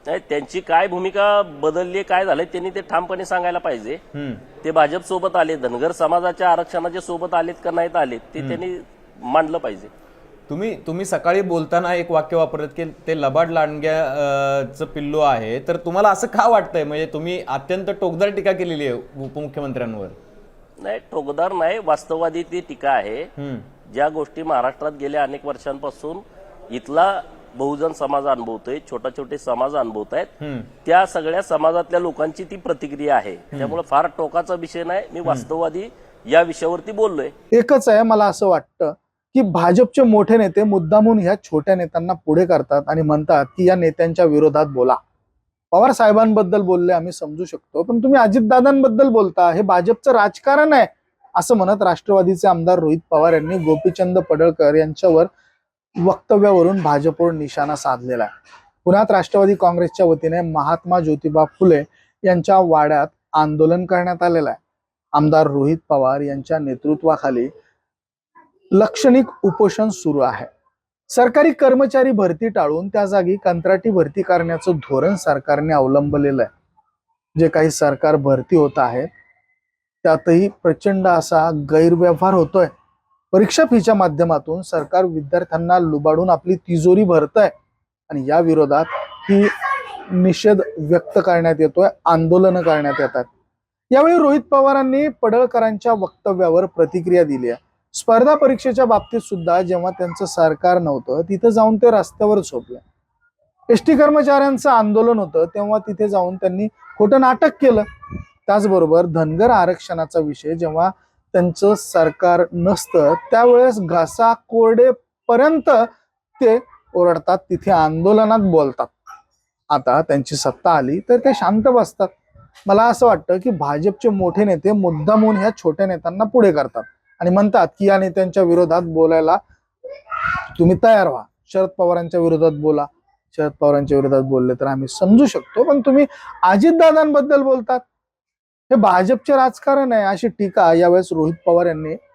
नाही, त्यांची काय भूमिका बदलली, काय झालंय त्यांनी ते ठामपणे सांगायला पाहिजे. ते भाजप सोबत आले, धनगर समाजाच्या आरक्षणाच्या सोबत आलेत का नाहीत आलेत ते त्यांनी मांडलं पाहिजे. तुम्ही सकाळी बोलताना एक वाक्य वापरत की ते लबाड लांडग्याचं पिल्लू आहे, तर तुम्हाला असं का वाटतंय? म्हणजे तुम्ही अत्यंत टोकदार टीका केलेली आहे उपमुख्यमंत्र्यांवर. नाही, ठोकदार नाही, वास्तववादी ती टीका आहे. ज्या गोष्टी महाराष्ट्रात गेल्या अनेक वर्षांपासून इथला बहुजन समाज अनुभवतोय, छोटे समाज अनुभवत आहेत, त्या सगळ्या समाजातल्या लोकांची ती प्रतिक्रिया आहे. त्यामुळे फार टोकाचा विषय नाही, मी वास्तववादी या विषयावरती बोललोय. एकच आहे, मला असं वाटतं की भाजपचे मोठे नेते मुद्दामून ह्या छोट्या नेत्यांना पुढे करतात आणि म्हणतात की या नेत्यांच्या विरोधात बोला. पवार साहेबांबद्दल बोलले आम्ही समजू शकतो, पण तुम्ही अजितदादांबद्दल बोलता, हे भाजपचं राजकारण आहे असं म्हणत राष्ट्रवादीचे आमदार रोहित पवार यांनी गोपीचंद पडळकर यांच्यावर वक्तव्यावरून भाजपवर निशाणा साधलेला आहे. पुण्यात राष्ट्रवादी काँग्रेसच्या वतीने महात्मा ज्योतिबा फुले यांच्या वाड्यात आंदोलन करण्यात आलेलं आहे. आमदार रोहित पवार यांच्या नेतृत्वाखाली लाक्षणिक उपोषण सुरू आहे. सरकारी कर्मचारी भरती टाळून त्या जागी कंत्राटी भरती करण्याचं धोरण सरकारने अवलंबलेलं आहे. जे काही सरकार भरती होत आहे त्यातही प्रचंड असा गैरव्यवहार होतोय. परीक्षा फीच्या माध्यमातून सरकार विद्यार्थ्यांना लुबाडून आपली तिजोरी भरतंय आणि या विरोधात ही निषेध व्यक्त करण्यात येतोय, आंदोलन करण्यात येतात. यावेळी रोहित पवारांनी पडळकरांच्या वक्तव्यावर प्रतिक्रिया दिली आहे. स्पर्धा परीक्षेच्या बाबतीत सुद्धा जेव्हा त्यांचं सरकार नव्हतं तिथं जाऊन ते रस्त्यावर झोपले. एसटी कर्मचाऱ्यांचं आंदोलन होतं तेव्हा तिथे जाऊन त्यांनी खोटं नाटक केलं. त्याचबरोबर धनगर आरक्षणाचा विषय जेव्हा त्यांचं सरकार नसतं त्यावेळेस घासा कोरडेपर्यंत ते ओरडतात, तिथे आंदोलनात बोलतात. आता त्यांची सत्ता आली तर ते शांत बसतात. मला असं वाटतं की भाजपचे मोठे नेते मुद्दामून ह्या छोट्या नेत्यांना पुढे करतात आणि म्हणतात की या नेत्यांच्या विरोधात बोलायला तुम्ही तयार व्हा, शरद पवारांच्या विरोधात बोला. शरद पवारांच्या विरोधात बोलले तर आम्ही समजू शकतो, पण तुम्ही अजितदादांबद्दल बोलतात, हे भाजपचे राजकारण आहे अशी टीका यावेळेस रोहित पवार यांनी